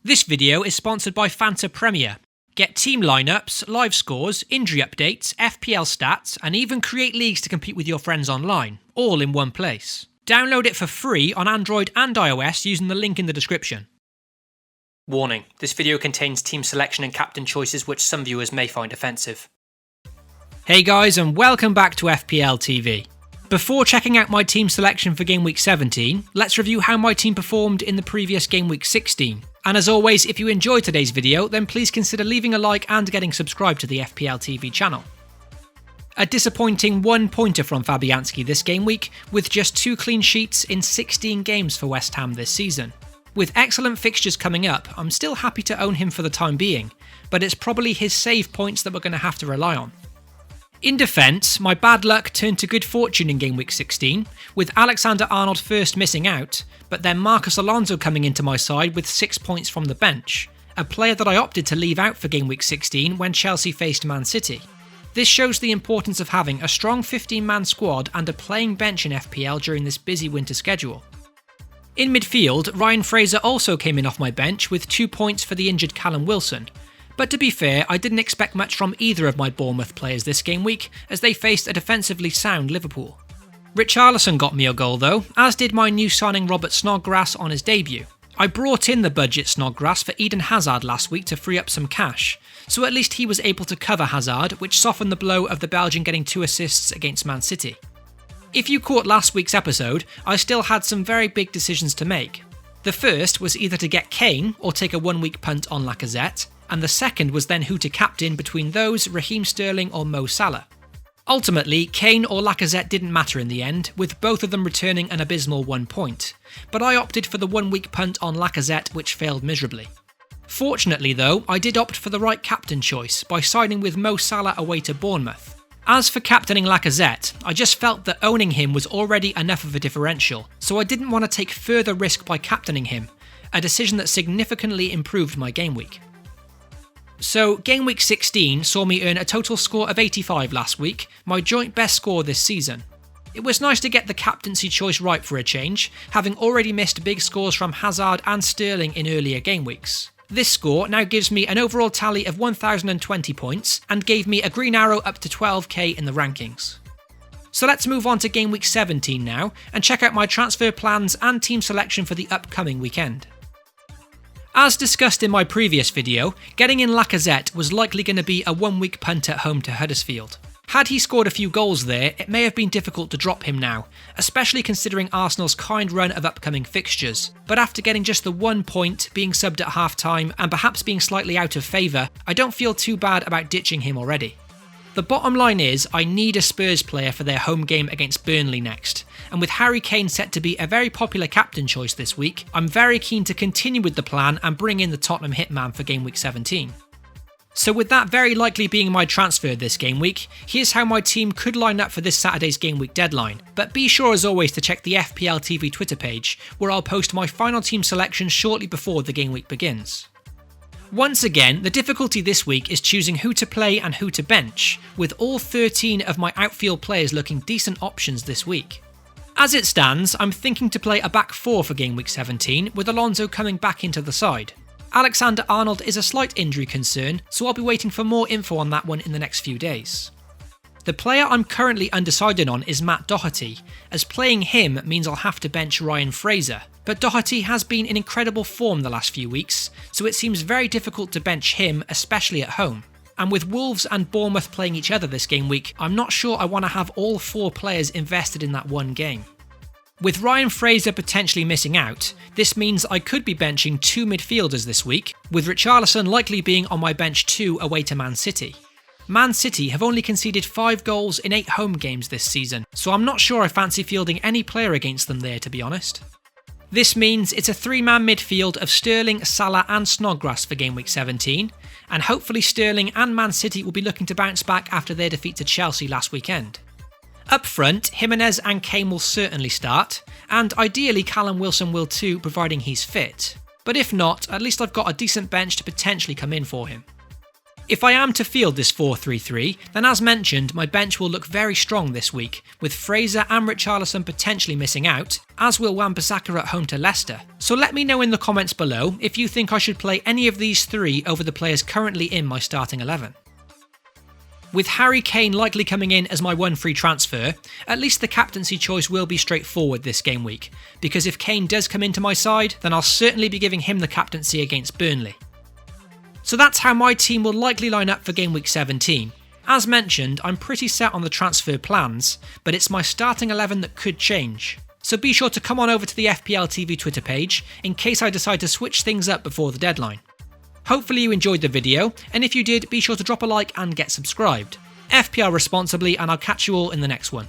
This video is sponsored by Fanta Premier. Get team lineups, live scores, injury updates, FPL stats, and even create leagues to compete with your friends online, all in one place. Download it for free on Android and iOS using the link in the description. Warning, this video contains team selection and captain choices which some viewers may find offensive. Hey guys, and welcome back to FPL TV. Before checking out my team selection for Game Week 17, let's review how my team performed in the previous Game Week 16. And as always, if you enjoyed today's video, then please consider leaving a like and getting subscribed to the FPL TV channel. A disappointing 1-pointer from Fabianski this game week, with just 2 clean sheets in 16 games for West Ham this season. With excellent fixtures coming up, I'm still happy to own him for the time being, but it's probably his save points that we're going to have to rely on. In defence, my bad luck turned to good fortune in Game Week 16, with Alexander-Arnold first missing out, but then Marcos Alonso coming into my side with 6 points from the bench, a player that I opted to leave out for Game Week 16 when Chelsea faced Man City. This shows the importance of having a strong 15-man squad and a playing bench in FPL during this busy winter schedule. In midfield, Ryan Fraser also came in off my bench with 2 points for the injured Callum Wilson. But to be fair, I didn't expect much from either of my Bournemouth players this game week, as they faced a defensively sound Liverpool. Richarlison got me a goal though, as did my new signing Robert Snodgrass on his debut. I brought in the budget Snodgrass for Eden Hazard last week to free up some cash, so at least he was able to cover Hazard, which softened the blow of the Belgian getting 2 assists against Man City. If you caught last week's episode, I still had some very big decisions to make. The first was either to get Kane or take a 1-week punt on Lacazette, and the second was then who to captain between those, Raheem Sterling or Mo Salah. Ultimately, Kane or Lacazette didn't matter in the end, with both of them returning an abysmal 1 point, but I opted for the 1-week punt on Lacazette, which failed miserably. Fortunately though, I did opt for the right captain choice by signing with Mo Salah away to Bournemouth. As for captaining Lacazette, I just felt that owning him was already enough of a differential, so I didn't want to take further risk by captaining him, a decision that significantly improved my game week. So, Game Week 16 saw me earn a total score of 85 last week, my joint best score this season. It was nice to get the captaincy choice right for a change, having already missed big scores from Hazard and Sterling in earlier game weeks. This score now gives me an overall tally of 1020 points, and gave me a green arrow up to 12k in the rankings. So let's move on to Game Week 17 now, and check out my transfer plans and team selection for the upcoming weekend. As discussed in my previous video, getting in Lacazette was likely going to be a 1-week punt at home to Huddersfield. Had he scored a few goals there, it may have been difficult to drop him now, especially considering Arsenal's kind run of upcoming fixtures. But after getting just the 1 point, being subbed at half-time, and perhaps being slightly out of favour, I don't feel too bad about ditching him already. The bottom line is, I need a Spurs player for their home game against Burnley next, and with Harry Kane set to be a very popular captain choice this week, I'm very keen to continue with the plan and bring in the Tottenham hitman for Game Week 17. So with that very likely being my transfer this game week, here's how my team could line up for this Saturday's game week deadline, but be sure as always to check the FPL TV Twitter page, where I'll post my final team selection shortly before the game week begins. Once again, the difficulty this week is choosing who to play and who to bench, with all 13 of my outfield players looking decent options this week. As it stands, I'm thinking to play a back 4 for Game Week 17, with Alonso coming back into the side. Alexander-Arnold is a slight injury concern, so I'll be waiting for more info on that one in the next few days. The player I'm currently undecided on is Matt Doherty, as playing him means I'll have to bench Ryan Fraser, but Doherty has been in incredible form the last few weeks, so it seems very difficult to bench him, especially at home. And with Wolves and Bournemouth playing each other this game week, I'm not sure I want to have all 4 players invested in that one game. With Ryan Fraser potentially missing out, this means I could be benching 2 midfielders this week, with Richarlison likely being on my bench too away to Man City. Man City have only conceded 5 goals in 8 home games this season, so I'm not sure I fancy fielding any player against them there, to be honest. This means it's a 3-man midfield of Sterling, Salah and Snodgrass for Game Week 17, and hopefully Sterling and Man City will be looking to bounce back after their defeat to Chelsea last weekend. Up front, Jimenez and Kane will certainly start, and ideally Callum Wilson will too, providing he's fit. But if not, at least I've got a decent bench to potentially come in for him. If I am to field this 4-3-3, then as mentioned, my bench will look very strong this week, with Fraser and Richarlison potentially missing out, as will Wan-Bissaka at home to Leicester. So let me know in the comments below if you think I should play any of these three over the players currently in my starting 11. With Harry Kane likely coming in as my one free transfer, at least the captaincy choice will be straightforward this game week, because if Kane does come into my side, then I'll certainly be giving him the captaincy against Burnley. So that's how my team will likely line up for game week 17. As mentioned, I'm pretty set on the transfer plans, but it's my starting 11 that could change. So be sure to come on over to the FPL TV Twitter page in case I decide to switch things up before the deadline. Hopefully you enjoyed the video, and if you did, be sure to drop a like and get subscribed. FPL responsibly, and I'll catch you all in the next one.